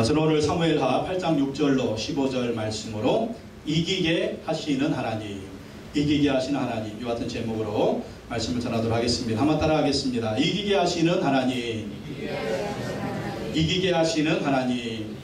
저는 오늘 사무엘하 8장 6절로 15절 말씀으로 이기게 하시는 하나님, 이기게 하시는 하나님, 이와 같은 제목으로 말씀을 전하도록 하겠습니다. 한번 따라 하겠습니다. 이기게 하시는 하나님, 이기게 하시는 하나님.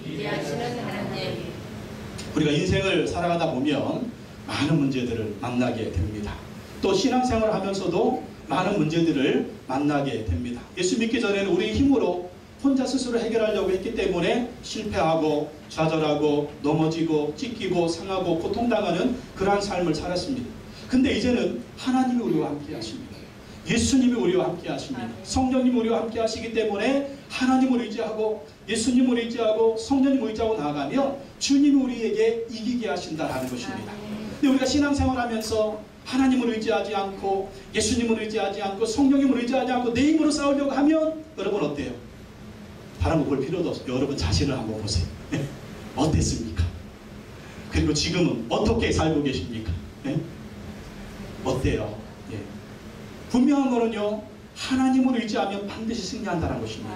우리가 인생을 살아가다 보면 많은 문제들을 만나게 됩니다. 또 신앙생활을 하면서도 많은 문제들을 만나게 됩니다. 예수 믿기 전에는 우리 힘으로 혼자 스스로 해결하려고 했기 때문에 실패하고 좌절하고 넘어지고 찢기고 상하고 고통당하는 그러한 삶을 살았습니다. 근데 이제는 하나님이 우리와 함께 하십니다. 예수님이 우리와 함께 하십니다. 성령님이 우리와 함께 하시기 때문에 하나님을 의지하고 예수님을 의지하고 성령님을 의지하고 나아가면 주님이 우리에게 이기게 하신다라는 것입니다. 근데 우리가 신앙생활 하면서 하나님을 의지하지 않고 예수님을 의지하지 않고 성령님을 의지하지 않고 내 힘으로 싸우려고 하면 여러분 어때요? 다른 거 볼 필요도 없어요. 여러분 자신을 한번 보세요. 어땠습니까? 그리고 지금은 어떻게 살고 계십니까? 어때요? 분명한 거는요, 하나님을 의지하면 반드시 승리한다는 것입니다.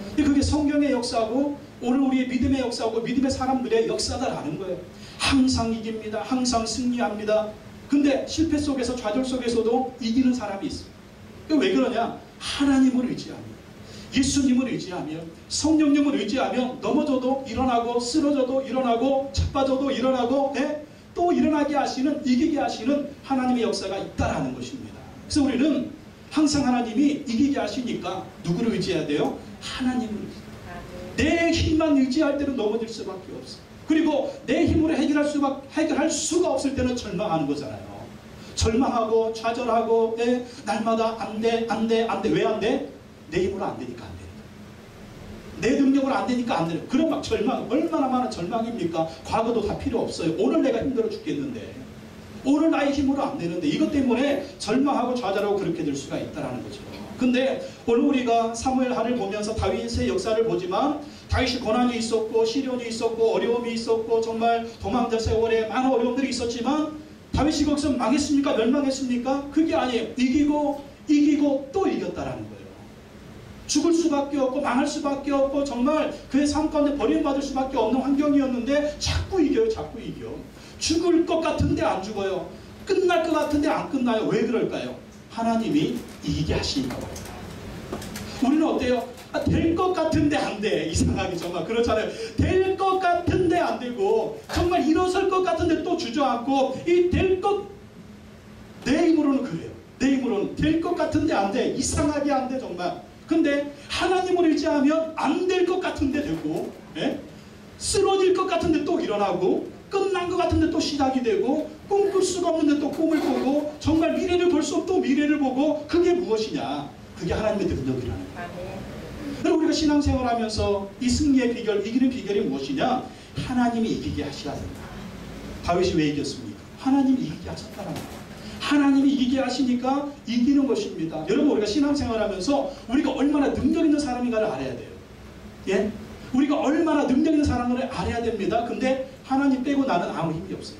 근데 그게 성경의 역사고 오늘 우리의 믿음의 역사고 믿음의 사람들의 역사다라는 거예요. 항상 이깁니다. 항상 승리합니다. 근데 실패 속에서 좌절 속에서도 이기는 사람이 있어요. 왜 그러냐? 하나님을 의지합니다. 예수님을 의지하며 성령님을 의지하며 넘어져도 일어나고 쓰러져도 일어나고 자빠져도 일어나고 또 일어나게 하시는, 이기게 하시는 하나님의 역사가 있다라는 것입니다. 그래서 우리는 항상 하나님이 이기게 하시니까 누구를 의지해야 돼요? 하나님을 의지해야 돼요. 내 힘만 의지할 때는 넘어질 수밖에 없어요. 그리고 내 힘으로 해결할 수가 없을 때는 절망하는 거잖아요. 절망하고 좌절하고 날마다 안 돼. 왜 안 돼? 내 힘으로 안 되니까 안 되니까. 내 능력으로 안 되니까 안 되니까. 그런 막 절망, 얼마나 많은 절망입니까? 과거도 다 필요 없어요. 오늘 내가 힘들어 죽겠는데, 오늘 나의 힘으로 안 되는데, 이것 때문에 절망하고 좌절하고 그렇게 될 수가 있다는 거죠. 근데 오늘 우리가 사무엘하를 보면서 다윗의 역사를 보지만 다윗이 고난이 있었고 시련이 있었고 어려움이 있었고 정말 도망자 세월에 많은 어려움들이 있었지만 다윗이 거기서 망했습니까? 멸망했습니까? 그게 아니에요. 이기고 또 이겼다라는 거예요. 죽을 수밖에 없고 망할 수밖에 없고 정말 그의 삶 가운데 버림받을 수밖에 없는 환경이었는데 자꾸 이겨요. 자꾸 이겨. 죽을 것 같은데 안 죽어요. 끝날 것 같은데 안 끝나요. 왜 그럴까요? 하나님이 이기게 하시니까 말이에요. 우리는 어때요? 될 것 같은데 안 돼. 이상하게 정말 그렇잖아요. 될 것 같은데 안 되고 정말 일어설 것 같은데 또 주저앉고 내 힘으로는 그래요. 내 힘으로는 될 것 같은데 안 돼. 이상하게 안 돼 정말. 근데 하나님을 의지하면 안 될 것 같은데 되고 쓰러질 것 같은데 또 일어나고 끝난 것 같은데 또 시작이 되고 꿈꿀 수가 없는데 또 꿈을 꾸고 정말 미래를 볼 수 없고 미래를 보고 그게 무엇이냐? 그게 하나님의 능력이라는 거예요. 그럼 우리가 신앙생활 하면서 이 승리의 비결, 이기는 비결이 무엇이냐? 하나님이 이기게 하셔야 된다. 다윗이 왜 이겼습니까? 하나님이 이기게 하셨다는 거예요. 하나님이 이기게 하시니까 이기는 것입니다. 여러분 우리가 신앙생활 하면서 우리가 얼마나 능력 있는 사람인가를 알아야 돼요. 우리가 얼마나 능력 있는 사람을 알아야 됩니다. 근데 하나님 빼고 나는 아무 힘이 없어요.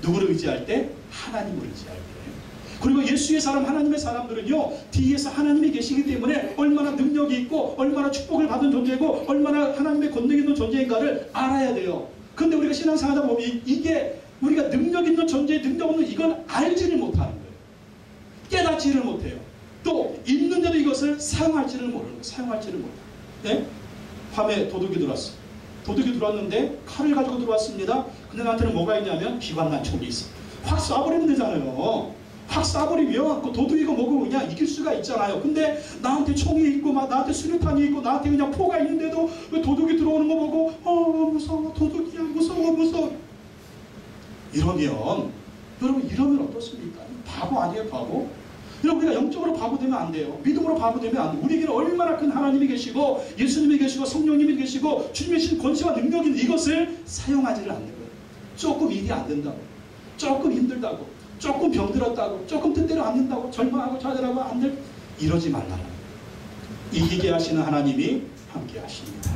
누구를 의지할 때? 하나님을 의지할 때. 그리고 예수의 사람, 하나님의 사람들은요, 뒤에서 하나님이 계시기 때문에 얼마나 능력이 있고 얼마나 축복을 받은 존재고 얼마나 하나님의 권능이 있는 존재인가를 알아야 돼요. 근데 우리가 신앙생활하다 보면 이게 우리가 능력 있는 존재, 능력 없는 이걸 알지를 못하는 거예요. 깨닫지를 못해요. 또 있는데도 이것을 사용할지를 모르는 거예요. 사용할지를 못해요. 밤에 도둑이 들어왔어. 도둑이 들어왔는데 칼을 가지고 들어왔습니다. 근데 나한테는 뭐가 있냐면 비관난 총이 있어. 확 쏴버리면 되잖아요. 확 쏴버리면 그 도둑이고 뭐고 그냥 이길 수가 있잖아요. 근데 나한테 총이 있고 막 나한테 수류탄이 있고 나한테 그냥 포가 있는데도 왜 도둑이 들어오는 거 보고 무서워 도둑이야 무서워 이러면 여러분 이러면 어떻습니까? 바보 아니에요 바보? 여러분 우리가 영적으로 바보 되면 안 돼요. 믿음으로 바보 되면 안 돼요. 우리에게는 얼마나 큰 하나님이 계시고 예수님이 계시고 성령님이 계시고 주님의 신 권세와 능력인 이것을 사용하지를 않는 거예요. 조금 일이 안 된다고, 조금 힘들다고, 조금 병들었다고, 조금 뜻대로 안 된다고, 절망하고 좌절하고 안 될, 이러지 말라는 거예요. 이기게 하시는 하나님이 함께 하십니다.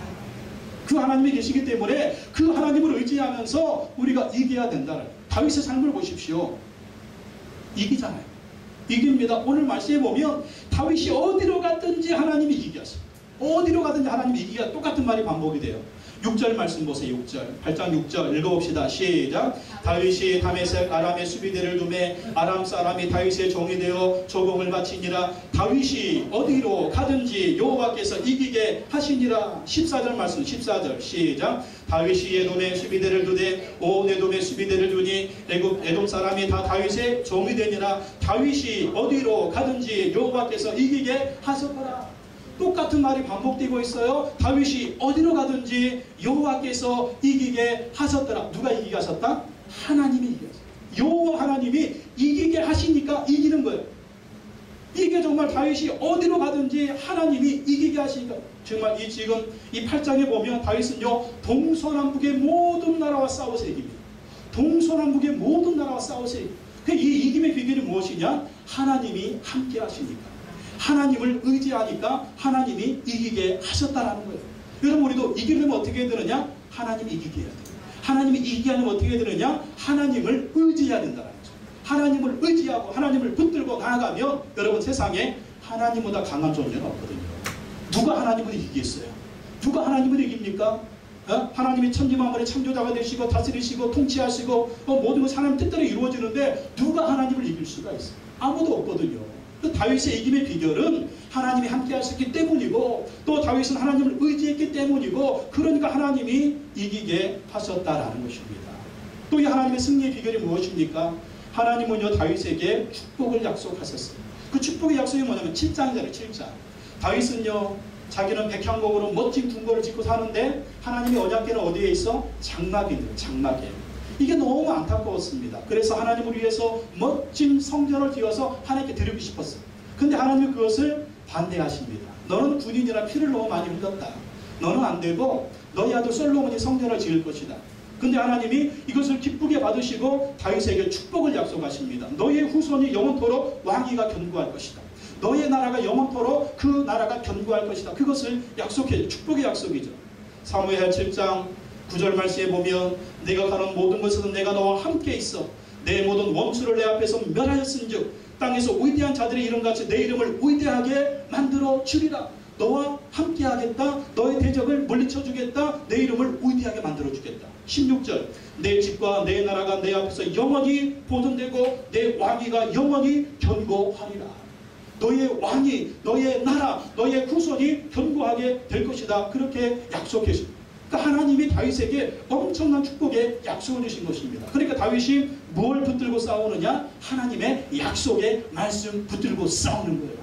그 하나님이 계시기 때문에 그 하나님을 의지하면서 우리가 이겨야 된다는 거예요. 다윗의 삶을 보십시오. 이기잖아요. 이깁니다. 오늘 말씀에 보면 다윗이 어디로 갔든지 하나님이 이기게 하십니다. 어디로 가든지 하나님이 이기기가 똑같은 말이 반복이 돼요. 6절 말씀 보세요. 6절 8장 6절 읽어봅시다. 시작. 다윗이 다메섹 아람의 수비대를 두매 아람 사람이 다윗의 종이 되어 조공을 바치니라. 다윗이 어디로 가든지 여호와께서 이기게 하시니라. 14절 말씀 14절 시작. 다윗이 에돔의 수비대를 두되 온 에돔의 수비대를 두니 에돔 사람이 다 다윗의 종이 되니라. 다윗이 어디로 가든지 여호와께서 이기게 하셨더라. 똑같은 말이 반복되고 있어요. 다윗이 어디로 가든지 여호와께서 이기게 하셨더라. 누가 이기게 하셨다? 하나님이 이기게 하셨다. 여호와 하나님이 이기게 하시니까 이기는 거예요. 이게 정말 다윗이 어디로 가든지 하나님이 이기게 하시니까 정말 지금 이 8장에 보면 다윗은요 동서남북의 모든 나라와 싸워서 이깁니다. 동서남북의 모든 나라와 싸워서 이깁니다. 이 이김의 비결이 무엇이냐? 하나님이 함께 하시니까. 하나님을 의지하니까 하나님이 이기게 하셨다라는 거예요. 여러분 우리도 이기려면 어떻게 해야 되느냐? 하나님이 이기게 해야 돼요. 하나님이 이기게 하려면 어떻게 해야 되느냐? 하나님을 의지해야 된다는 거죠. 하나님을 의지하고 하나님을 붙들고 나아가면 여러분 세상에 하나님보다 강한 존재는 없거든요. 누가 하나님을 이기겠어요? 누가 하나님을 이깁니까? 하나님이 천지만물의 창조자가 되시고 다스리시고 통치하시고 모든 것이 하나님 뜻대로 이루어지는데 누가 하나님을 이길 수가 있어요? 아무도 없거든요. 다윗의 이김의 비결은 하나님이 함께 하셨기 때문이고 또 다윗은 하나님을 의지했기 때문이고 그러니까 하나님이 이기게 하셨다라는 것입니다. 또 이 하나님의 승리의 비결이 무엇입니까? 하나님은요 다윗에게 축복을 약속하셨어요. 그 축복의 약속이 뭐냐면 7장이잖아요. 7장. 다윗은요 자기는 백향목으로 멋진 궁궐을 짓고 사는데 하나님의 언약궤는 어디에 있어? 장막에 있는 장막에. 이게 너무 안타까웠습니다. 그래서 하나님을 위해서 멋진 성전을 지어서 하나님께 드리고 싶었어요. 근데 하나님은 그것을 반대하십니다. 너는 군인이라 피를 너무 많이 흘렸다. 너는 안 되고 너희 아들 솔로몬이 성전을 지을 것이다. 근데 하나님이 이것을 기쁘게 받으시고 다윗에게 축복을 약속하십니다. 너희의 후손이 영원토록 왕위가 견고할 것이다. 너희의 나라가 영원토록 그 나라가 견고할 것이다. 그것을 약속해요. 축복의 약속이죠. 사무엘 7장 9절 말씀에 보면 내가 가는 모든 곳에서 내가 너와 함께 있어 내 모든 원수를 내 앞에서 멸하였은즉 땅에서 위대한 자들의 이름같이 내 이름을 위대하게 만들어 주리라. 너와 함께 하겠다. 너의 대적을 물리쳐 주겠다. 내 이름을 위대하게 만들어 주겠다. 16절 내 집과 내 나라가 내 앞에서 영원히 보존되고 내 왕위가 영원히 견고하리라. 너의 왕이 너의 나라 너의 후손이 견고하게 될 것이다. 그렇게 약속했습니다. 그러니까 하나님이 다윗에게 엄청난 축복의 약속을 주신 것입니다. 그러니까 다윗이 뭘 붙들고 싸우느냐? 하나님의 약속의 말씀 붙들고 싸우는 거예요.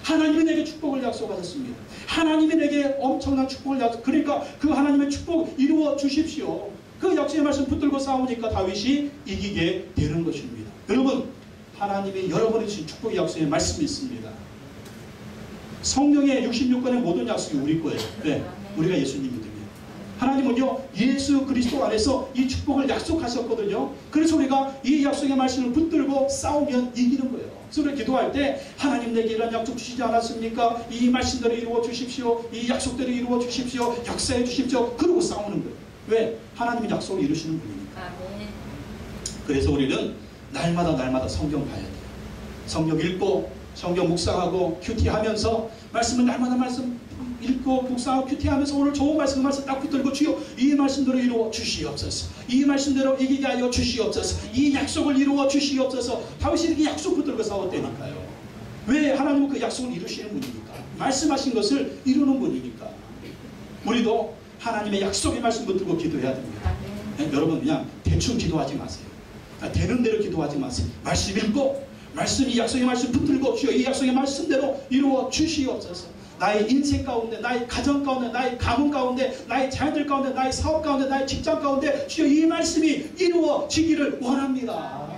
하나님이 내게 축복을 약속하셨습니다. 하나님이 내게 엄청난 축복을 약속. 그러니까 그 하나님의 축복 이루어 주십시오. 그 약속의 말씀 붙들고 싸우니까 다윗이 이기게 되는 것입니다. 여러분 하나님이 여러분이 주신 축복의 약속의 말씀이 있습니다. 성경의 66권의 모든 약속이 우리 거예요. 네, 우리가 예수님 믿으면. 하나님은요 예수 그리스도 안에서 이 축복을 약속하셨거든요. 그래서 우리가 이 약속의 말씀을 붙들고 싸우면 이기는 거예요. 그래서 우리가 기도할 때 하나님 내게 이런 약속 주시지 않았습니까? 이 말씀대로 이루어 주십시오. 이 약속대로 이루어 주십시오. 역사해 주십시오. 그러고 싸우는 거예요. 왜? 하나님이 약속을 이루시는 분이니까. 그래서 우리는 날마다 성경 봐야 돼요. 성경 읽고 성경 묵상하고 큐티하면서 말씀은 날마다 말씀 읽고 묵상하고 큐티하면서 오늘 좋은 말씀 딱 붙들고 주여 이 말씀대로 이루어 주시옵소서. 이 말씀대로 이기게 하여 주시옵소서. 이 약속을 이루어 주시옵소서. 다윗이 이렇게 약속 붙들고 싸웠다니까요. 왜? 하나님은 그 약속을 이루시는 분이니까. 말씀하신 것을 이루는 분이니까. 우리도 하나님의 약속의 말씀 붙들고 기도해야 됩니다. 네? 여러분 그냥 대충 기도하지 마세요. 되는 대로 기도하지 마세요. 말씀 읽고 말씀이 약속의 말씀 붙들고 주여 이 약속의 말씀대로 이루어 주시옵소서. 나의 인생 가운데 나의 가정 가운데 나의 가문 가운데 나의 자녀들 가운데 나의 사업 가운데 나의 직장 가운데 주여 이 말씀이 이루어지기를 원합니다.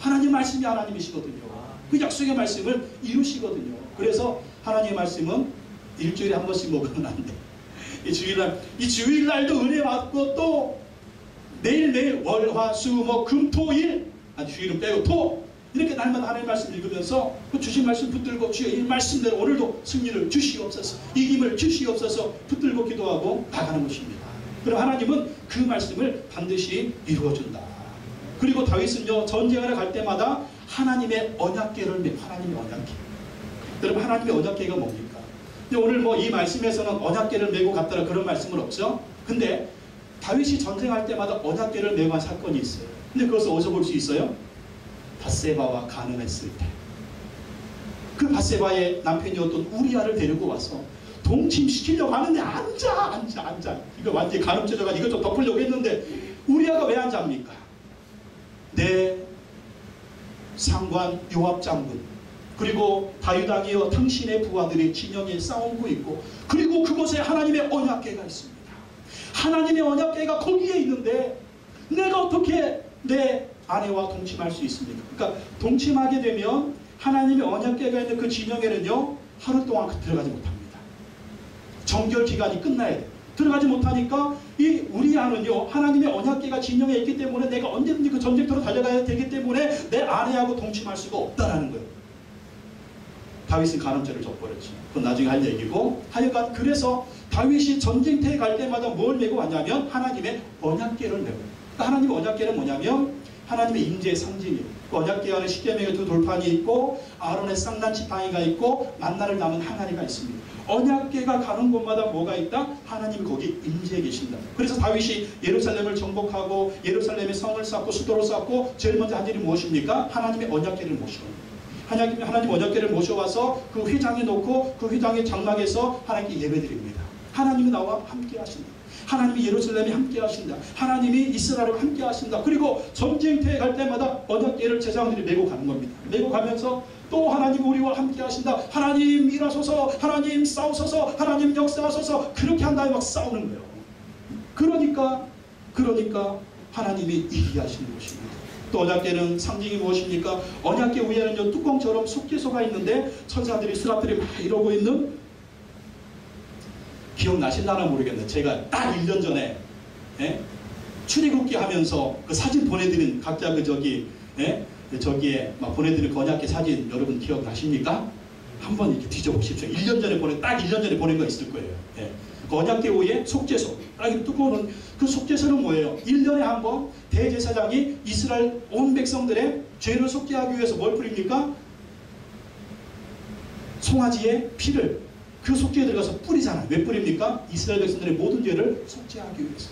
하나님 말씀이 하나님이시거든요. 그 약속의 말씀을 이루시거든요. 그래서 하나님의 말씀은 일주일에 한 번씩 먹으면 안 돼. 이 주일날도 은혜 받고 또 매일매일 월화수목 금토일 주일은 빼고 토 이렇게 날마다 하나님의 말씀 읽으면서 그 주신 말씀 붙들고 주여 이 말씀대로 오늘도 승리를 주시옵소서 이김을 주시옵소서 붙들고 기도하고 나가는 것입니다. 그럼 하나님은 그 말씀을 반드시 이루어준다. 그리고 다윗은요 전쟁을 갈 때마다 하나님의 언약궤를 하나님의 언약궤. 여러분 하나님의 언약궤가 뭡니까? 근데 오늘 뭐 이 말씀에서는 언약궤를 메고 갔다라 그런 말씀은 없죠. 근데 다윗이 전쟁할 때마다 언약궤를 메고 간 사건이 있어요. 근데 그것을 어디서 볼 수 있어요? 밧세바와 간음했을 때. 그 밧세바의 남편이었던 우리아를 데리고 와서 동침시키려고 하는데 앉아. 이거 완전히 간음죄자가 이것 좀 덮으려고 했는데 우리아가 왜 안 잡니까? 내 상관 요압 장군 그리고 다윗 왕이여 당신의 부하들이 진영에 싸우고 있고 그리고 그곳에 하나님의 언약궤가 있습니다. 하나님의 언약궤가 거기에 있는데 내가 어떻게 내 아내와 동침할 수 있습니까? 그러니까 동침하게 되면 하나님의 언약궤가 있는 그 진영에는요 하루 동안 들어가지 못합니다. 정결 기간이 끝나야 돼요. 들어가지 못하니까 이 우리아는요 하나님의 언약궤가 진영에 있기 때문에 내가 언제든지 그 전쟁터로 달려가야 되기 때문에 내 아내하고 동침할 수가 없다라는 거예요. 다윗은 간음죄를 져버렸죠. 그건 나중에 할 얘기고 하여간 그래서 다윗이 전쟁터에 갈 때마다 뭘 메고 왔냐면 하나님의 언약궤를 메고. 그러니까 하나님의 언약궤는 뭐냐면 하나님의 임재의 상징이에요. 그 언약궤 안에 십계명의 두 돌판이 있고 아론의 쌍난 지팡이가 있고 만나를 담은 항아리가 있습니다. 언약궤가 가는 곳마다 뭐가 있다? 하나님이 거기 임재해 계신다. 그래서 다윗이 예루살렘을 정복하고 예루살렘의 성을 쌓고 수도를 쌓고 제일 먼저 한 일이 무엇입니까? 하나님의 언약궤를 모시고 하나님 언약궤를 모셔와서 그 휘장에 놓고 그 휘장의 장막에서 하나님께 예배드립니다. 하나님이 나와 함께 하신다. 하나님이 예루살렘에 함께 하신다. 하나님이 이스라엘과 함께 하신다. 그리고 전쟁터에 갈 때마다 언약궤를 제사장들이 메고 가는 겁니다. 메고 가면서 또 하나님 우리와 함께 하신다. 하나님 일하소서. 하나님 싸우소서. 하나님 역사하소서. 그렇게 한 다음에 막 싸우는 거예요. 그러니까 하나님이 이기게 하시는 것입니다. 또 언약궤는 상징이 무엇입니까? 언약궤 위에는요 뚜껑처럼 속죄소가 있는데 천사들이 스랍들이 막 이러고 있는 기억나실라나 모르겠는데 제가 딱 1년 전에 출애굽기 하면서 그 사진 보내드린 각자 저기에 막 보내드린 그 언약궤 사진 여러분 기억나십니까? 한번 이렇게 뒤져보십시오. 1년 전에 딱 1년 전에 보낸 거 있을 거예요. 그 언약궤 위에 속죄소 딱 뚜껑은 그 속죄소는 뭐예요? 1년에 한 번 대제사장이 이스라엘 온 백성들의 죄를 속죄하기 위해서 뭘 뿌립니까? 송아지의 피를 그 속죄에 들어가서 뿌리잖아요. 왜 뿌립니까? 이스라엘 백성들의 모든 죄를 속죄하기 위해서.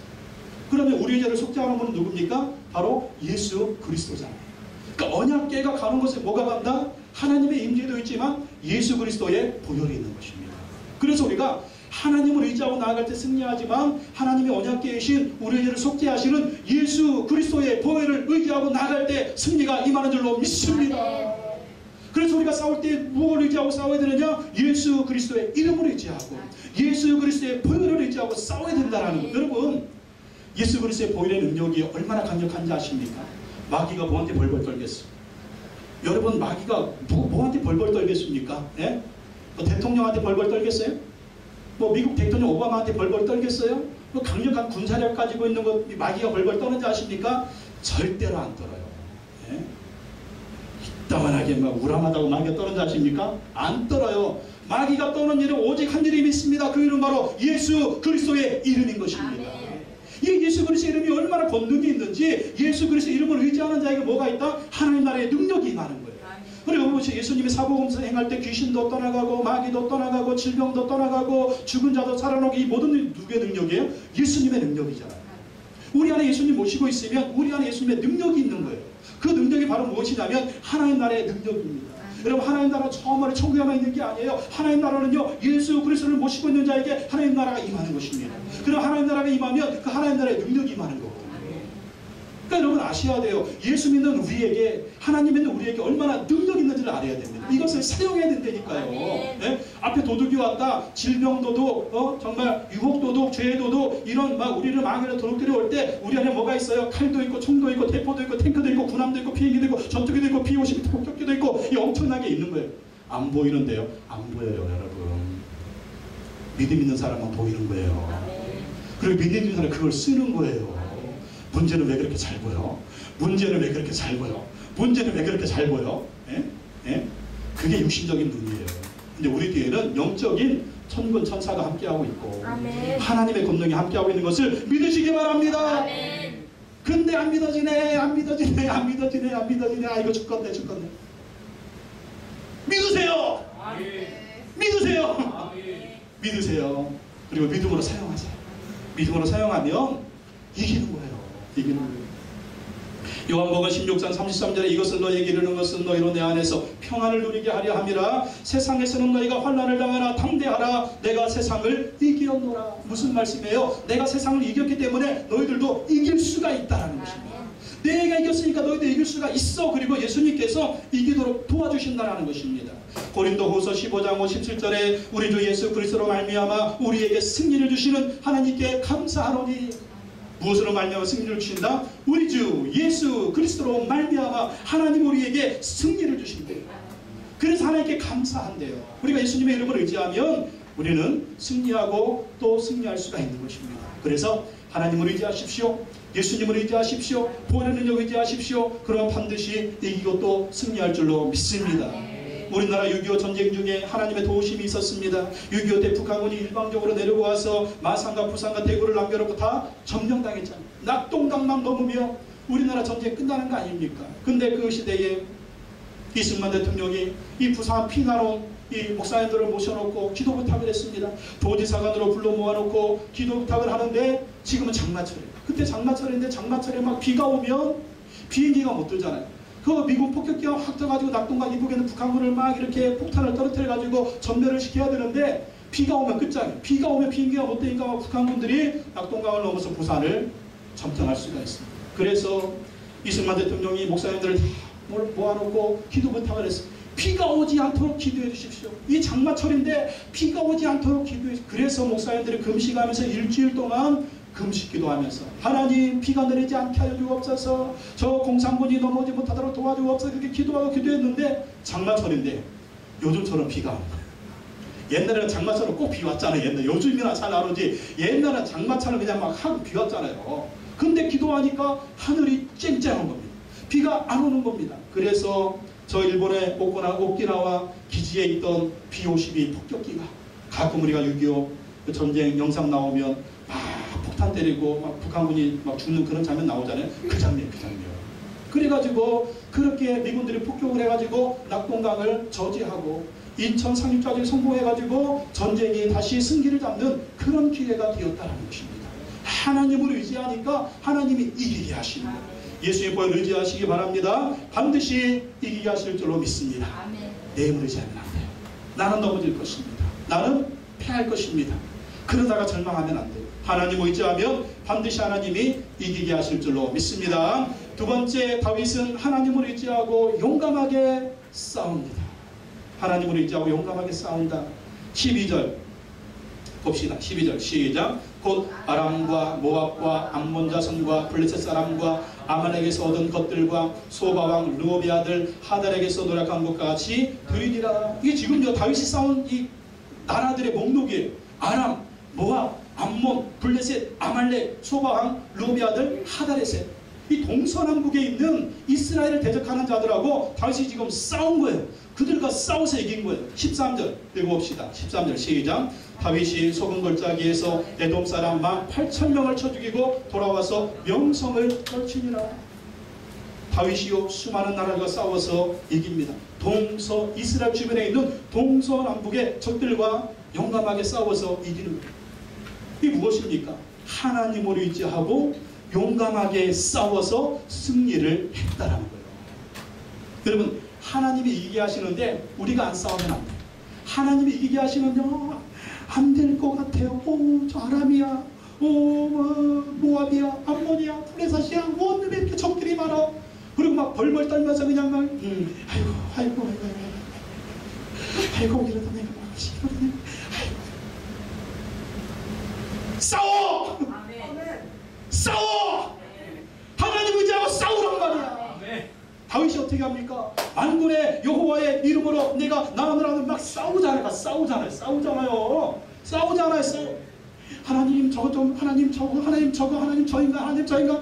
그러면 우리의 죄를 속죄하는 분은 누굽니까? 바로 예수 그리스도잖아요. 그러니까 언약궤가 가는 곳에 뭐가 간다? 하나님의 임재도 있지만 예수 그리스도의 보혈이 있는 것입니다. 그래서 우리가 하나님을 의지하고 나아갈 때 승리하지만 하나님의 언약궤이신 우리의 죄를 속죄하시는 예수 그리스도의 보혈을 의지하고 나아갈 때 승리가 임하는 줄로 믿습니다. 그래서 우리가 싸울 때 무엇을 의지하고 싸워야 되느냐? 예수 그리스도의 이름을 의지하고 예수 그리스도의 보혈을 의지하고 싸워야 된다는 거. 여러분 예수 그리스도의 보혈의 능력이 얼마나 강력한지 아십니까? 마귀가 뭐한테 벌벌 떨겠어? 여러분 마귀가 뭐한테 벌벌 떨겠습니까? 뭐 대통령한테 벌벌 떨겠어요? 뭐 미국 대통령 오바마한테 벌벌 떨겠어요? 뭐 강력한 군사력 가지고 있는 거 마귀가 벌벌 떠는지 아십니까? 절대로 안 떨어요. 이따만하게 막 우람하다고 마귀가 떠는지 아십니까? 안 떨어요. 마귀가 떠는 일은 오직 한 이름이 있습니다. 그 이름 바로 예수 그리스도의 이름인 것입니다. 이 예수 그리스도의 이름이 얼마나 권능이 있는지 예수 그리스도의 이름을 의지하는 자에게 뭐가 있다? 하나님 나라의 능력이 임하는 거예요. 그리고 예수님이 사복음서 행할 때 귀신도 떠나가고 마귀도 떠나가고 질병도 떠나가고 죽은 자도 살아나고 이 모든 누구의 능력이에요? 예수님의 능력이잖아요. 우리 안에 예수님 모시고 있으면 우리 안에 예수님의 능력이 있는 거예요. 그 능력이 바로 무엇이냐면 하나님 나라의 능력입니다. 여러분 하나님 나라 처음에 천국에만 있는 게 아니에요. 하나님 나라는요 예수 그리스도를 모시고 있는 자에게 하나님 나라가 임하는 것입니다. 그럼 하나님 나라가 임하면 그 하나님 나라의 능력이 임하는 거거든요. 그러니까 여러분 아셔야 돼요. 예수 믿는 우리에게 하나님 믿는 우리에게 얼마나 능력 있는지를 알아야 됩니다. 이것을 사용해야 된다니까요. 네? 앞에 도둑이 왔다. 질병도둑, 정말 유혹도둑, 죄도둑 이런 막 우리를 망해로 도둑들이 올 때 우리 안에 뭐가 있어요? 칼도 있고 총도 있고 대포도 있고 탱크도 있고 군함도 있고 비행기도 있고 전투기도 있고 B-52 폭격기도 있고 이 엄청나게 있는 거예요. 안 보이는데요? 안 보여요 여러분. 믿음 있는 사람만 보이는 거예요. 그리고 믿음 있는 사람은 그걸 쓰는 거예요. 문제는 왜 그렇게 잘 보여? 문제는 왜 그렇게 잘 보여? 문제는 왜 그렇게 잘 보여? 그게 육신적인 눈이에요. 근데 우리 뒤에는 영적인 천군 천사가 함께하고 있고 아멘. 하나님의 권능이 함께하고 있는 것을 믿으시기 바랍니다. 아멘. 근데 안 믿어지네. 아 이거 죽겠네. 믿으세요. 아멘. 믿으세요. 아멘. 믿으세요. 그리고 믿음으로 사용하세요. 믿음으로 사용하면 이기는 거예요. 이기는 거예요. 요한복음 16장 33절에 이것을 너희에게 이르는 것은 너희로 내 안에서 평안을 누리게 하려 함이라. 세상에서는 너희가 환난을 당하나 담대하라. 내가 세상을 이기었노라. 무슨 말씀이에요? 내가 세상을 이겼기 때문에 너희들도 이길 수가 있다라는 것입니다. 내가 이겼으니까 너희도 이길 수가 있어. 그리고 예수님께서 이기도록 도와주신다는 것입니다. 고린도후서 15장 57절에 우리 주 예수 그리스도로 말미암아 우리에게 승리를 주시는 하나님께 감사하노니. 무엇으로 말미암아 승리를 주신다? 우리 주 예수 그리스도로 말미암아 하나님 우리에게 승리를 주신대요. 그래서 하나님께 감사한대요. 우리가 예수님의 이름을 의지하면 우리는 승리하고 또 승리할 수가 있는 것입니다. 그래서 하나님을 의지하십시오. 예수님을 의지하십시오. 보혈의 능력 의지하십시오. 그러면 반드시 이기고 또 승리할 줄로 믿습니다. 우리나라 6.25 전쟁 중에 하나님의 도우심이 있었습니다. 6.25 때 북한군이 일방적으로 내려와서 마산과 부산과 대구를 남겨놓고 다 점령당했잖아요. 낙동강만 넘으며 우리나라 전쟁 끝나는 거 아닙니까? 근데 그 시대에 이승만 대통령이 이 부산 피난온 이 목사님들을 모셔놓고 기도 부탁을 했습니다. 도지사관으로 불러 모아놓고 기도 부탁을 하는데 지금은 장마철이에요. 그때 장마철인데 장마철에 막 비가 오면 비행기가 못 들잖아요. 그 미군 폭격기가 확 떠가지고 낙동강 이북에는 북한군을 막 이렇게 폭탄을 떨어뜨려가지고 전멸을 시켜야 되는데 비가 오면 끝장이에요. 비가 오면 비행기가 못 되니까 북한군들이 낙동강을 넘어서 부산을 점령할 수가 있습니다. 그래서 이승만 대통령이 목사님들을 다 모아놓고 기도 부탁을 했어요. 비가 오지 않도록 기도해 주십시오. 이 장마철인데 비가 오지 않도록 기도해 주십시오. 그래서 목사님들이 금식하면서 일주일 동안 금식 기도하면서 하나님 비가 내리지 않게 하여 주옵소서. 저 공산군이 넘어오지 못하도록 도와주옵소서. 그렇게 기도하고 기도했는데 장마철인데 요즘처럼 비가 옵니다. 옛날에는 장마철은 꼭 비 왔잖아요. 옛날 요즘이나 잘 안 오지. 옛날에는 장마철은 그냥 막 하고 비 왔잖아요. 근데 기도하니까 하늘이 쨍쨍한 겁니다. 비가 안 오는 겁니다. 그래서 저 일본의 오키나와 기지에 있던 B-52 폭격기가 가끔 우리가 6.25 전쟁 영상 나오면 막 폭탄 때리고 막 북한군이 막 죽는 그런 장면 나오잖아요. 그 장면. 그래가지고 그렇게 미군들이 폭격을 해가지고 낙동강을 저지하고 인천 상륙작전이 성공해가지고 전쟁이 다시 승기를 잡는 그런 기회가 되었다는 것입니다. 하나님을 의지하니까 하나님이 이기게 하시는 거예요. 예수님 보혈 의지하시기 바랍니다. 반드시 이기게 하실 줄로 믿습니다. 내 힘을 의지하면 안 돼요. 나는 넘어질 것입니다. 나는 패할 것입니다. 그러다가 절망하면 안 돼요. 하나님 의지하면 반드시 하나님이 이기게 하실 줄로 믿습니다. 두 번째, 다윗은 하나님을 의지하고 용감하게 싸웁니다. 하나님을 의지하고 용감하게 싸운다. 12절 봅시다. 12절 시작. 곧 아람과 모압과 암몬 자손과 블레셋 사람과 아말렉에서 얻은 것들과 소바왕 르호비 아들 하달에게서 노력한 것과 같이 들이니라. 이게 지금 다윗이 싸운 이 나라들의 목록이에요. 아람, 모압, 암몬, 블레셋, 아말렉, 소바왕 르호비 아들 하달에셋. 이 동서남북에 있는 이스라엘을 대적하는 자들하고 다윗이 지금 싸운 거예요. 그들과 싸워서 이긴 거예요. 13절 읽어봅시다. 13절 시작. 다윗이 소금 골짜기에서 에돔 사람 18,000명을 쳐 죽이고 돌아와서 명성을 떨치니라. 다윗이요 수많은 나라들과 싸워서 이깁니다. 동서 이스라엘 주변에 있는 동서남북의 적들과 용감하게 싸워서 이기는 거예요. 이게 무엇입니까? 하나님을 의지하고 용감하게 싸워서 승리를 했다라는 거예요. 여러분, 하나님이 이기게 하시는데 우리가 안 싸우면 안 돼요. 하나님이 이기게 하시면요 안 될 것 같아요. 저 아람이야, 모압이야, 암몬이야, 블레셋이야, 왜 이렇게 적들이 많아. 그리고 막 벌벌 떨면서 그냥 막 아이고 이러다 내가 막 시끄러네. 싸워! 싸워! 하나님 의지하고 싸우란 말이야. 다윗이 어떻게 합니까? 만군의 여호와의 이름으로 내가 나누라는 막 싸우잖아요. 하나님 저거 좀, 하나님 저거, 하나님 저거, 하나님 저 인간, 하나님 저 인간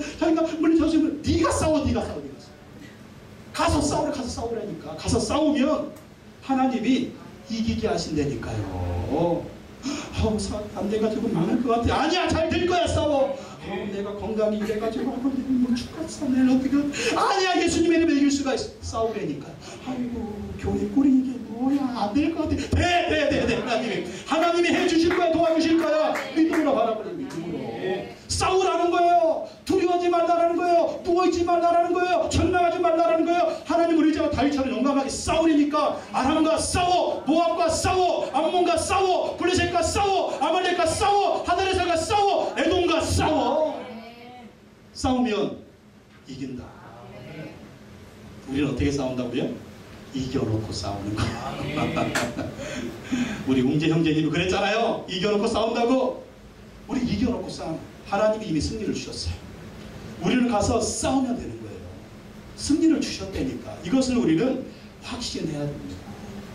물리쳐주면 네가 싸워. 가서 싸우라니까. 가서 싸우면 하나님이 이기게 하신다니까요. 안 돼가지고 망할 것 같아. 아니야, 잘 될 거야. 싸워. 내가 건강이 이래가지고 뭐 죽겠어. 내가 어떻게. 아니야, 예수님의 이름에 이길 수가 있어. 싸우라니까. 아이고 교회 꼴이 이게 뭐. 뭐야 안 될 것 같아. 돼. 하나님이 해주실 거야, 도와주실 거야. 믿음으로 바라보는 믿음으로. 싸우라는 거예요. 두려워하지 말라라는 거예요. 누워있지 말라라는 거예요. 절망하지 말라라는 거예요. 하나님을 의지하고 다윗처럼 용감하게 싸우려니까 아람과 싸워, 모압과 싸워, 암몬과 싸워, 블레셋과 싸워, 아말렉과 싸워, 하다레셀과 싸워, 에돔과 싸워. 싸우면 이긴다. 우리는 어떻게 싸운다고요? 이겨놓고 싸우는 거. 우리 웅재 형제님이 그랬잖아요. 이겨놓고 싸운다고. 우리 이겨놓고 싸움. 하나님이 이미 승리를 주셨어요. 우리는 가서 싸우면 되는 거예요. 승리를 주셨다니까. 이것을 우리는 확신해야 됩니다.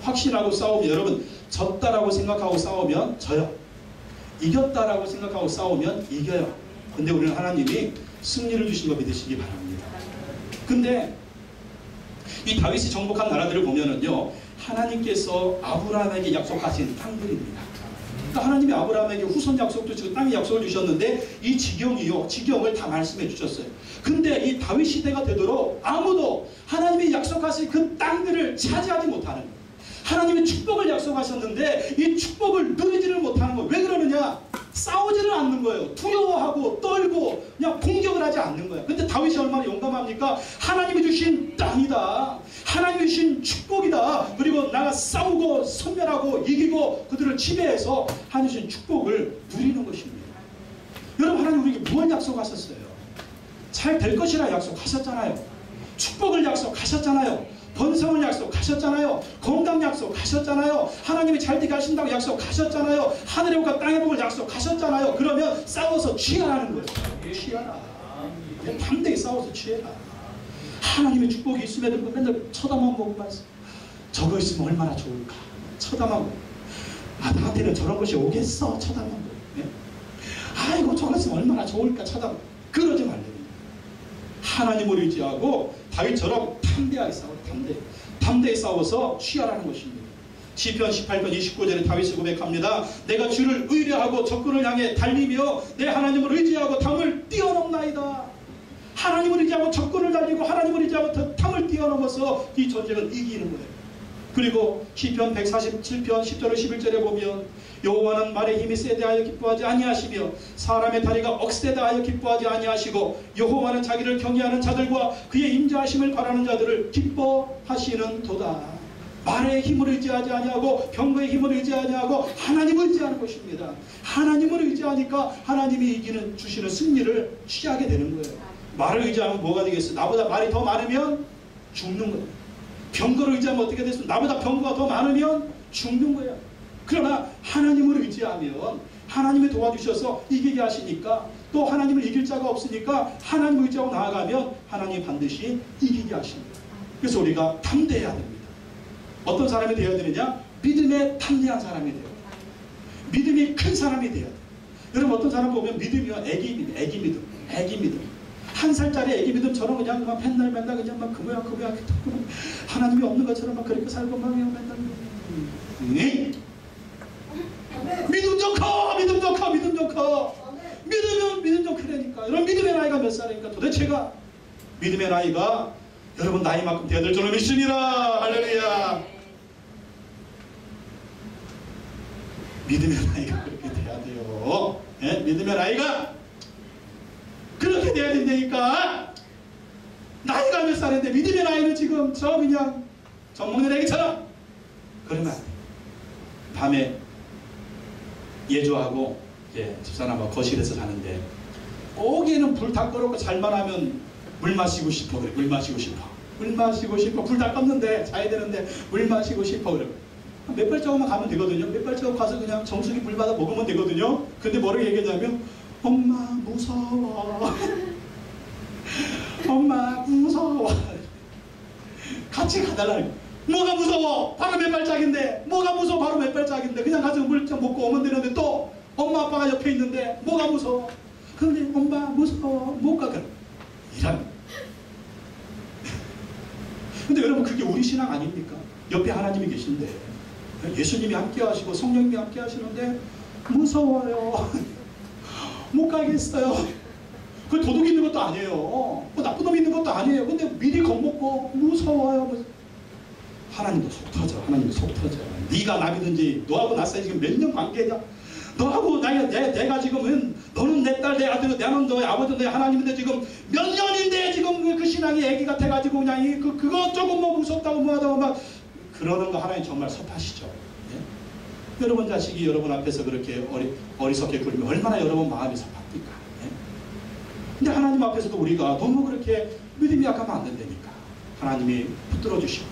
확신하고 싸우면, 여러분, 졌다라고 생각하고 싸우면 져요. 이겼다라고 생각하고 싸우면 이겨요. 근데 우리는 하나님이 승리를 주신 거 믿으시기 바랍니다. 근데 이 다윗이 정복한 나라들을 보면은요, 하나님께서 아브라함에게 약속하신 땅들입니다. 그러니까 하나님이 아브라함에게 후손 약속도 주고 땅의 약속을 주셨는데 이 지경을 다 말씀해 주셨어요. 근데 이 다윗 시대가 되도록 아무도 하나님이 약속하신 그 땅들을 차지하지 못하는 거예요. 하나님이 축복을 약속하셨는데 이 축복을 누리지를 못하는 거예요. 왜 그러느냐? 싸우지는 않는 거예요. 두려워하고 떨고 그냥 공격을 하지 않는 거예요. 근데 다윗이 얼마나 용감합니까? 하나님이 주신 땅이다. 하나님이 주신 축복이다. 그리고 나가 싸우고 선멸하고 이기고 그들을 지배해서 하나님 주신 축복을 누리는 것입니다. 여러분, 하나님 우리에게 무엇 약속하셨어요? 잘 될 것이라 약속하셨잖아요. 축복을 약속하셨잖아요. 번성을 약속하셨잖아요. 건강 약속하셨잖아요. 하나님이 잘되게 하신다고 약속하셨잖아요. 하늘의 복과 땅의 복을 약속하셨잖아요. 그러면 싸워서 취하라는 거예요. 취하라. 그냥 담대히 싸워서 취해라. 하나님의 축복이 있음에도 맨날 쳐다만 보고만 저거 있으면 얼마나 좋을까. 쳐다만 보고. 나한테는 저런 것이 오겠어. 쳐다만 보고. 네? 아이고 저거 있으면 얼마나 좋을까. 쳐다만 보고. 그러지 말래요. 하나님을 의지하고 다윗처럼 담대하게 싸워. 담대히 싸워서 취하라는 것입니다. 시편 18편 29절에 다윗이 고백합니다. 내가 주를 의뢰하고 적군을 향해 달리며 내 하나님을 의지하고 담을 뛰어넘나이다. 하나님을 의지하고 적군을 달리고 하나님을 의지하고 담을 뛰어넘어서 이 전쟁을 이기는 거예요. 그리고 시편 147편 10절 11절에 보면 여호와는 말의 힘이 세대하여 기뻐하지 아니하시며 사람의 다리가 억세다하여 기뻐하지 아니하시고 여호와는 자기를 경외하는 자들과 그의 인자하심을 바라는 자들을 기뻐하시는 도다. 말의 힘을 의지하지 아니하고 병거의 힘을 의지하지 아니하고 하나님을 의지하는 것입니다. 하나님을 의지하니까 하나님이 주시는 승리를 취하게 되는 거예요. 말을 의지하면 뭐가 되겠어? 나보다 말이 더 많으면 죽는 거예요. 병거를 의지하면 어떻게 됐습니까? 나보다 병거가 더 많으면 죽는 거예요. 그러나 하나님을 의지하면 하나님이 도와주셔서 이기게 하시니까 또 하나님을 이길 자가 없으니까 하나님을 의지하고 나아가면 하나님이 반드시 이기게 하십니다. 그래서 우리가 담대해야 됩니다. 어떤 사람이 되어야 되느냐? 믿음에 담대한 사람이 되어야 돼요. 믿음이 큰 사람이 되어야 돼요. 여러분, 어떤 사람 보면 믿음이요, 애기 믿음. 한 살짜리 애기 믿음처럼 그냥 맨날 그냥 막 그 모양 하나님이 없는 것처럼 막 그렇게 살고 막 그냥 맨날 믿음 좀 커. 믿으면 믿음 좀 크다니까. 여러분, 믿음의 나이가 몇 살입니까? 도대체가 믿음의 나이가 여러분 나이만큼 되어야 될 줄로 믿습니다. 할렐루야. 믿음의 나이가 그렇게 돼야 돼요. 네? 믿음의 나이가 그렇게 돼야 된다니까. 나이가 몇 살인데 믿음의 나이는 지금 저 그냥 젖먹는 애기처럼 그러면 안 돼. 밤에 예조하고 집사람하고 거실에서 자는데 거기에는 불 다 꺼놓고 잘만 하면 물 마시고 싶어. 그래. 물 마시고 싶어. 불 다 껐는데 자야 되는데 물 마시고 싶어. 그래. 몇 발자국만 가면 되거든요. 몇 발자국 가서 그냥 정수기 물 받아 먹으면 되거든요. 근데 뭐라고 얘기하냐면 엄마 무서워. 엄마 무서워. 같이 가달라는 거야. 뭐가 무서워? 바로 몇 발짝인데. 뭐가 무서워? 바로 몇 발짝인데. 그냥 가서 물 좀 먹고 오면 되는데 또 엄마 아빠가 옆에 있는데 뭐가 무서워? 근데 엄마 무서워. 못 가. 이런. 근데 여러분, 그게 우리 신앙 아닙니까? 옆에 하나님이 계신데 예수님이 함께 하시고 성령님이 함께 하시는데 무서워요. 못 가겠어요. 그 도둑이 있는 것도 아니에요. 뭐 나쁜 놈이 있는 것도 아니에요. 근데 미리 겁먹고 무서워요. 하나님도 속 터져. 하나님도 속 터져. 네가 남이든지 너하고 나 사이 지금 몇 년 관계냐? 너하고 내가 지금은 너는 내 딸, 내 아들, 나는 너의 아버지, 내 하나님인데 지금 몇 년인데 지금 그 신앙이 애기 같아가지고 그냥 그거 조금 뭐 무섭다고 뭐하다고 막 그러는 거 하나님 정말 섭하시죠. 예? 여러분 자식이 여러분 앞에서 그렇게 어리석게 굴면 얼마나 여러분 마음이 섭합니까? 예? 근데 하나님 앞에서도 우리가 너무 그렇게 믿음이 약하면 안 된다니까. 하나님이 붙들어 주시고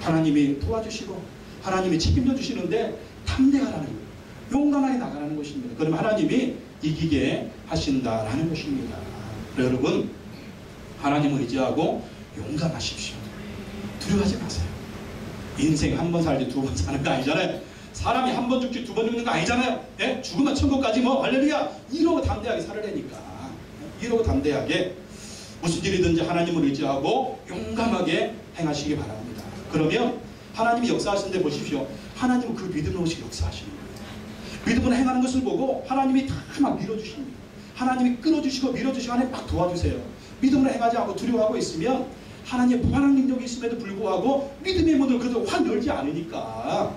하나님이 도와주시고 하나님이 책임져 주시는데 담대하라는 거예요. 용감하게 나가라는 것입니다. 그럼 하나님이 이기게 하신다라는 것입니다. 여러분 하나님을 의지하고 용감하십시오. 두려워하지 마세요. 인생 한 번 살지 두 번 사는 거 아니잖아요. 사람이 한 번 죽지 두 번 죽는 거 아니잖아요. 예? 죽으면 천국까지 뭐 할렐루야 이러고 담대하게 살아내니까 이러고 담대하게 무슨 일이든지 하나님을 의지하고 용감하게 행하시기 바랍니다. 그러면 하나님이 역사하시는데 보십시오. 하나님은 그 믿음 없이 역사하시는 거예요. 믿음으로 행하는 것을 보고 하나님이 다 막 밀어주십니다. 하나님이 끌어주시고 밀어주시고 하나님 막 도와주세요. 믿음으로 행하지 않고 두려워하고 있으면 하나님의 무한한 능력이 있음에도 불구하고 믿음의 문을 그래도 확 열지 않으니까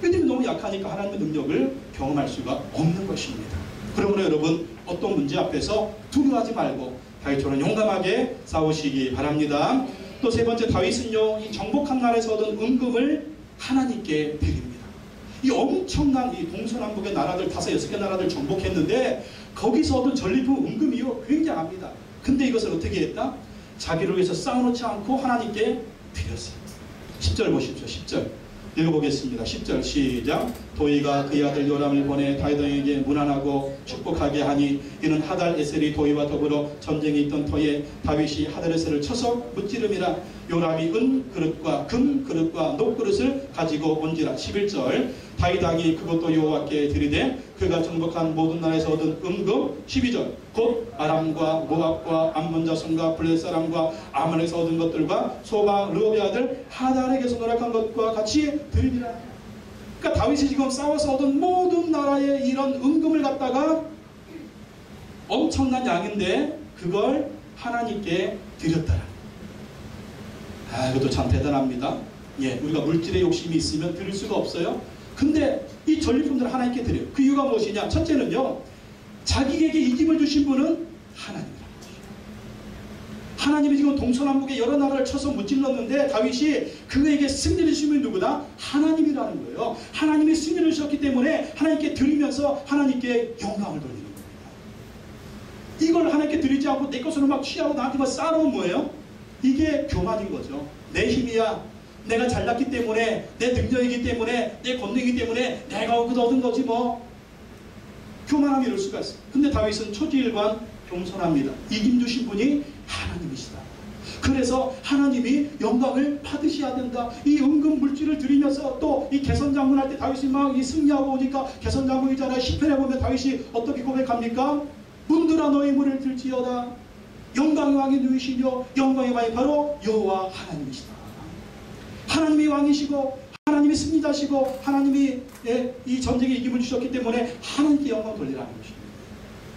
믿음이 너무 약하니까 하나님의 능력을 경험할 수가 없는 것입니다. 그러므로 여러분 어떤 문제 앞에서 두려워하지 말고 다윗처럼 용감하게 싸우시기 바랍니다. 또 세 번째 다윗은요 이 정복한 나라에서 얻은 은금을 하나님께 드립니다. 이 엄청난 이 동서남북의 나라들 5, 6개 나라들 정복했는데 거기서 얻은 전리품 은금이요 굉장합니다. 근데 이것을 어떻게 했다? 자기를 위해서 쌓아놓지 않고 하나님께 드렸어요. 10절 보십시오. 10절 읽어보겠습니다. 10절 시작. 도이가 그의 아들 요람을 보내 다윗에게 문안하고 축복하게 하니 이는 하달 에셀이 도이와 더불어 전쟁이 있던 터에 다윗이 하달 에셀을 쳐서 무찌름이라. 요람이 은 그릇과 금 그릇과 녹 그릇을 가지고 온지라. 11절 다윗 왕이 그것도 여호와께 드리되 그가 정복한 모든 나라에서 얻은 은금. 12절 곧 아람과 모압과 암몬 자손과 블레 사람과 아몬에서 얻은 것들과 소방 르호의 아들 하달에게서 노력한 것과 같이 드리니라. 그러니까 다윗이 지금 싸워서 얻은 모든 나라의 이런 은금을 갖다가 엄청난 양인데 그걸 하나님께 드렸다라. 이것도 참 대단합니다. 예, 우리가 물질에 욕심이 있으면 드릴 수가 없어요. 근데 이 전리품들을 하나님께 드려요. 그 이유가 무엇이냐? 첫째는요, 자기에게 이김을 주신 분은 하나님이라는 거예요. 하나님이 지금 동서남북의 여러 나라를 쳐서 무찔렀는데 다윗이 그에게 승리를 주신 분이 누구다? 하나님이라는 거예요. 하나님이 승리를 주셨기 때문에 하나님께 드리면서 하나님께 영광을 돌리는 겁니다. 이걸 하나님께 드리지 않고 내 것으로 막 취하고 나한테만 쌓아놓은 뭐예요? 이게 교만인 거죠. 내 힘이야. 내가 잘났기 때문에, 내 능력이기 때문에, 내 권능이기 때문에 내가 얻은 거지 뭐. 교만함이 이럴 수가 있어요. 근데 다윗은 초지일관 겸손합니다. 이김 주신 분이 하나님이시다. 그래서 하나님이 영광을 받으셔야 된다. 이 은금 물질을 드리면서 또 이 개선장군 할 때 다윗이 막 이 승리하고 오니까 개선장군이잖아요. 시편에 보면 다윗이 어떻게 고백합니까? 문들아 너희 문을 들지어다. 영광의 왕이 누이시며 영광의 왕이 바로 여호와 하나님이시다. 하나님이 왕이시고 하나님이 승리자시고 하나님이 이 전쟁에 이김을 주셨기 때문에 하나님께 영광 돌리라는 것입니다.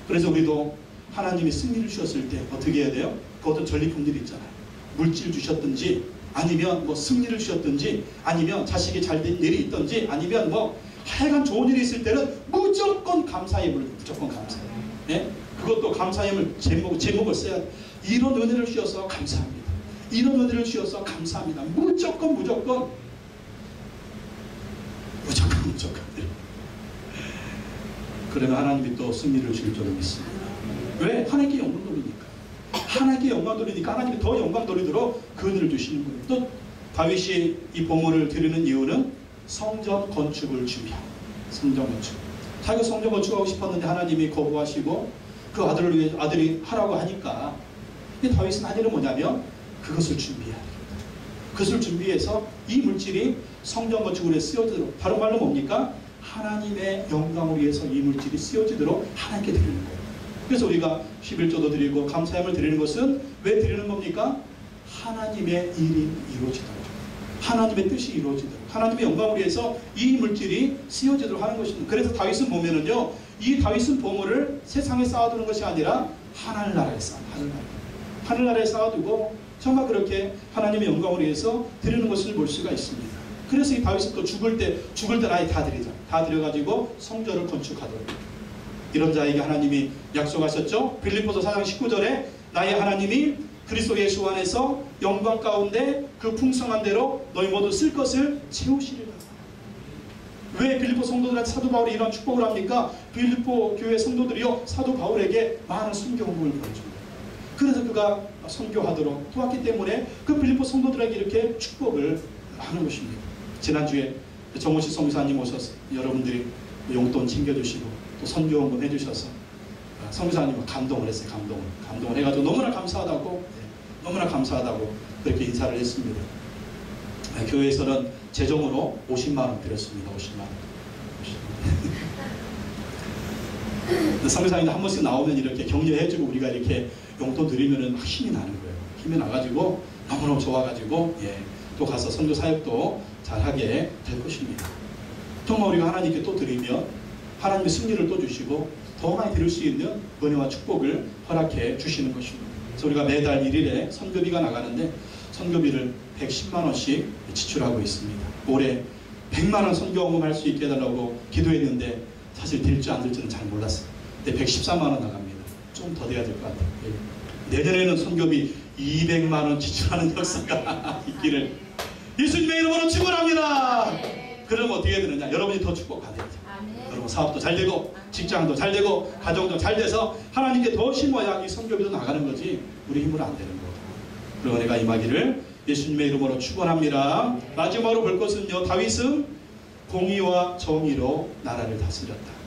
그래서 우리도 하나님이 승리를 주셨을 때 어떻게 해야 돼요? 그 어떤 전리품들이 있잖아요. 물질 주셨든지 아니면 뭐 승리를 주셨든지 아니면 자식이 잘된 일이 있든지 아니면 뭐 하여간 좋은 일이 있을 때는 무조건 감사의 물, 무조건 감사해요. 예? 그것도 감사함을 제목을 써야 돼. 이런 은혜를 주셔서 감사합니다. 이런 은혜를 주셔서 감사합니다. 무조건 그러면 하나님이 또 승리를 주실 줄을 믿습니다. 왜? 하나님께 영광 돌리니까. 하나님께 영광 돌리니까 하나님이 더 영광 돌리도록 그 은혜를 주시는 거예요. 또 다윗이 이 보물을 드리는 이유는 성전 건축을 준비하고, 성전 건축. 자기가 성전 건축하고 싶었는데 하나님이 거부하시고 그 아들을 위해 아들이 하라고 하니까 다윗은 한 일은 뭐냐면 그것을 준비해야 됩니다. 그것을 준비해서 이 물질이 성전 건축으로 쓰여지도록, 다른 말로 뭡니까? 하나님의 영광을 위해서 이 물질이 쓰여지도록 하나님께 드리는 거예요. 그래서 우리가 11조도 드리고 감사함을 드리는 것은 왜 드리는 겁니까? 하나님의 일이 이루어지도록, 하나님의 뜻이 이루어지도록, 하나님의 영광을 위해서 이 물질이 쓰여지도록 하는 것입니다. 그래서 다윗은 보면은요, 이 다윗은 보물을 세상에 쌓아두는 것이 아니라 하늘나라에 하늘나라에 쌓아두고 정말 그렇게 하나님의 영광을 위해서 드리는 것을 볼 수가 있습니다. 그래서 이 다윗은 또 죽을 때 아예 다 드리자. 다 드려가지고 성전을 건축하더라. 이런 자에게 하나님이 약속하셨죠. 빌립보서 4장 19절에 나의 하나님이 그리스도 예수 안에서 영광 가운데 그 풍성한 대로 너희 모두 쓸 것을 채우시리라. 왜 빌립보 성도들한테 사도 바울이 이런 축복을 합니까? 빌립보 교회 성도들이요 사도 바울에게 많은 순교훈을 보여줍니다. 그래서 그가 선교하도록 도왔기 때문에 그 빌립보 성도들에게 이렇게 축복을 하는 것입니다. 지난주에 정호식 성교사님 오셔서 여러분들이 용돈 챙겨주시고 또 선교원금 해주셔서 성교사님은 감동을 했어요. 감동을 해가지고 너무나 감사하다고 그렇게 인사를 했습니다. 교회에서는 재정으로 50만 원 드렸습니다. 50만 원. 성교사님도 한 번씩 나오면 이렇게 격려해주고 우리가 이렇게 용돈 드리면은 막 힘이 나는 거예요. 힘이 나가지고 너무너무 좋아가지고 또 가서 선교 사역도 잘하게 될 것입니다. 정말 우리가 하나님께 또 드리면 하나님의 승리를 또 주시고 더 많이 드릴 수 있는 은혜와 축복을 허락해 주시는 것입니다. 그래서 우리가 매달 1일에 선교비가 나가는데 선교비를 110만 원씩 지출하고 있습니다. 올해 100만 원 선교원금 할 수 있게 해달라고 기도했는데 사실 될지 안 될지는 잘 몰랐어요. 근데 114만 원 나갑니다. 좀 더 돼야 될 것 같아요. 내년에는 선교비 200만 원 지출하는 역사가 있기를 예수님의 이름으로 축원합니다. 그러면 어떻게 되느냐? 여러분이 더 축복받아야죠. 여러분 사업도 잘 되고 직장도 잘 되고 가정도 잘 돼서 하나님께 더 심어야 이 선교비도 나가는 거지 우리 힘으로 안 되는 거고. 그리고 은혜가 임하기를 예수님의 이름으로 축원합니다. 마지막으로 볼 것은요. 다윗은 공의와 정의로 나라를 다스렸다.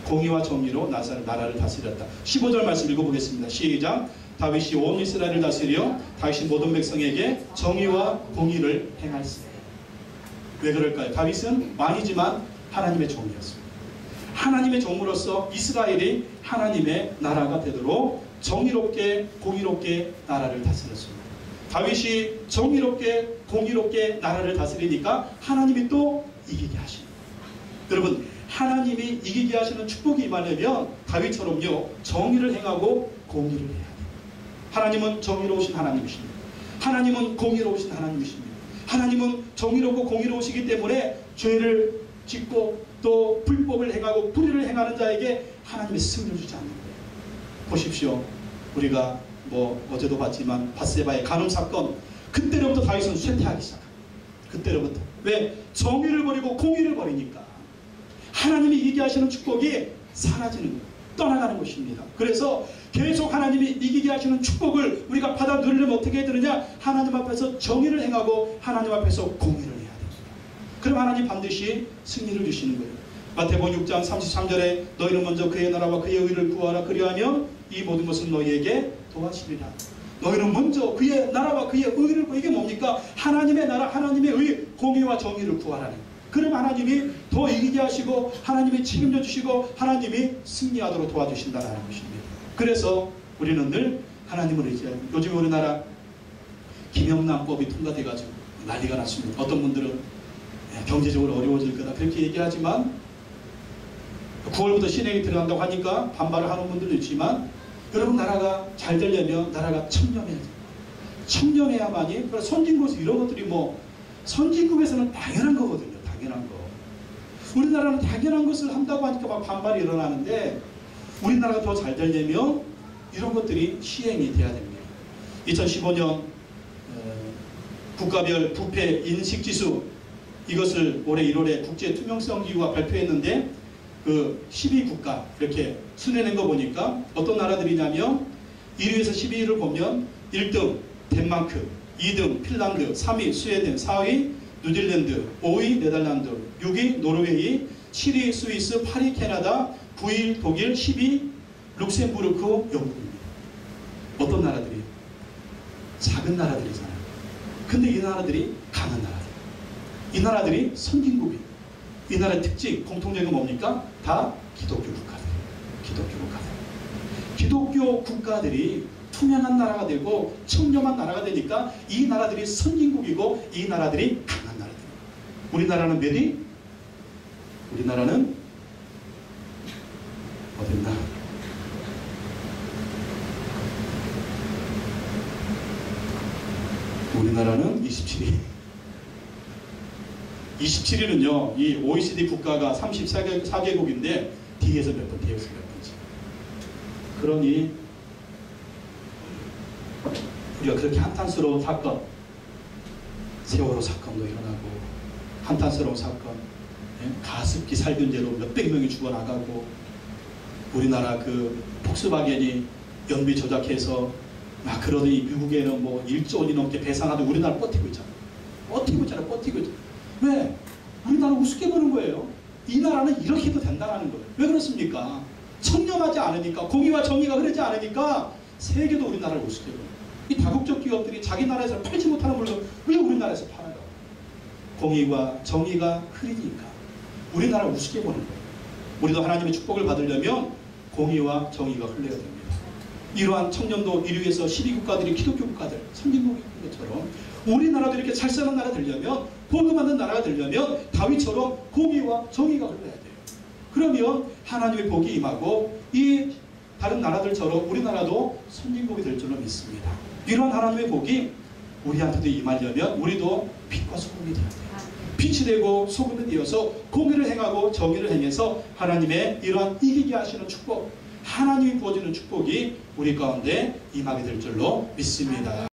공의와 정의로 나라를 다스렸다. 15절 말씀 읽어보겠습니다. 시작. 다윗이 온 이스라엘을 다스려 다윗이 모든 백성에게 정의와 공의를 행하였습니다. 왜 그럴까요? 다윗은 왕이지만 하나님의 종이었습니다. 하나님의 종으로서 이스라엘이 하나님의 나라가 되도록 정의롭게 공의롭게 나라를 다스렸습니다. 다윗이 정의롭게 공의롭게 나라를 다스리니까 하나님이 또 이기게 하십니다. 여러분 하나님이 이기게 하시는 축복이 임하려면 다윗처럼요 정의를 행하고 공의를 해야 돼요. 하나님은 정의로우신 하나님이십니다. 하나님은 공의로우신 하나님이십니다. 하나님은 정의롭고 공의로우시기 때문에 죄를 짓고 또 불법을 행하고 불의를 행하는 자에게 하나님의 승리를 주지 않는 거예요. 보십시오. 우리가 어제도 봤지만 밧세바의 간음 사건, 그때로부터 다윗은 쇠퇴하기 시작합니다. 그때로부터. 왜? 정의를 버리고 공의를 버리니까 하나님이 이기게 하시는 축복이 사라지는 거예요. 떠나가는 것입니다. 그래서 계속 하나님이 이기게 하시는 축복을 우리가 받아 누리려면 어떻게 해야 되느냐? 하나님 앞에서 정의를 행하고 하나님 앞에서 공의를 해야 됩니다. 그럼 하나님 반드시 승리를 주시는 거예요. 마태복음 6장 33절에 너희는 먼저 그의 나라와 그의 의를 구하라. 그리하면 이 모든 것은 너희에게 도와주리라. 너희는 먼저 그의 나라와 그의 의를 구하라. 이게 뭡니까? 하나님의 나라, 하나님의 의, 공의와 정의를 구하라는 거예요. 그럼 하나님이 더 이기게 하시고 하나님이 책임져 주시고 하나님이 승리하도록 도와주신다는 것입니다. 그래서 우리는 늘 하나님을 의지해요. 요즘 우리나라 김영란법이 통과돼가지고 난리가 났습니다. 어떤 분들은 경제적으로 어려워질 거다 그렇게 얘기하지만 9월부터 실행이 들어간다고 하니까 반발을 하는 분들도 있지만 여러분 나라가 잘 되려면 나라가 청렴해야죠. 청렴해야만이 선진국에서 이런 것들이 선진국에서는 당연한 거거든요. 당연한 거. 우리나라는 당연한 것을 한다고 하니까 막 반발이 일어나는데 우리나라가 더 잘 되려면 이런 것들이 시행이 돼야 됩니다. 2015년 국가별 부패 인식지수 이것을 올해 1월에 국제투명성기구가 발표했는데 그 12국가 이렇게 순회낸 거 보니까 어떤 나라들이냐면 1위에서 12위를 보면 1등 덴마크, 2등 핀란드, 3위 스웨덴, 4위 뉴질랜드, 5위 네덜란드, 6위 노르웨이, 7위 스위스, 8위 캐나다, 9위 독일, 10위 룩셈부르크, 영국입니다. 어떤 나라들이에요? 작은 나라들이잖아요. 근데 이 나라들이 강한 나라들. 이 나라들이 선진국이에요. 이 나라의 특징, 공통적인 뭡니까? 다 기독교 국가들이에요. 기독교 국가들. 기독교 국가들이 투명한 나라가 되고 청렴한 나라가 되니까 이 나라들이 선진국이고 이 나라들이 강한 나라들이에요. 우리나라는 몇 위? 우리나라는 어딨나? 우리나라는 27위. 27위는요, 이 OECD 국가가 34개국인데 뒤에서 몇 번, 뒤에서 몇 번째. 그러니 우리가 그렇게 한탄스러운 사건, 세월호 사건도 일어나고 한탄스러운 사건, 가습기 살균제로 몇백 명이 죽어나가고 우리나라 그 폭스바겐이 연비 조작해서 그러더니 미국에는 뭐 1조 원이 넘게 배상하도 우리나라 버티고 있잖아. 버티고 있잖아. 왜? 우리나라 우습게 보는 거예요. 이 나라는 이렇게 해도 된다는 거예요. 왜 그렇습니까? 청렴하지 않으니까, 공의와 정의가 흐르지 않으니까 세계도 우리나라를 우습게 보는 거예요. 이 다국적 기업들이 자기 나라에서 팔지 못하는 물건 왜 우리나라에서 팔아요? 공의와 정의가 흐리니까 우리나라를 우습게 보는 거예요. 우리도 하나님의 축복을 받으려면 공의와 정의가 흘러야 됩니다. 이러한 청년도 1위에서 12국가들이 기독교 국가들, 선진국인 것처럼 우리나라도 이렇게 잘 사는 나라 되려면, 복음받는 나라가 되려면 다윗처럼 공의와 정의가 흘러야 돼요. 그러면 하나님의 복이 임하고 이 다른 나라들처럼 우리나라도 선진국이 될 줄로 믿습니다. 이러한 하나님의 복이 우리한테도 임하려면 우리도 빛과 소금이 되어야 돼요. 빛이 되고 소금이 되어서 공의를 행하고 정의를 행해서 하나님의 이러한 이기게 하시는 축복, 하나님이 부어주는 축복이 우리 가운데 임하게 될 줄로 믿습니다.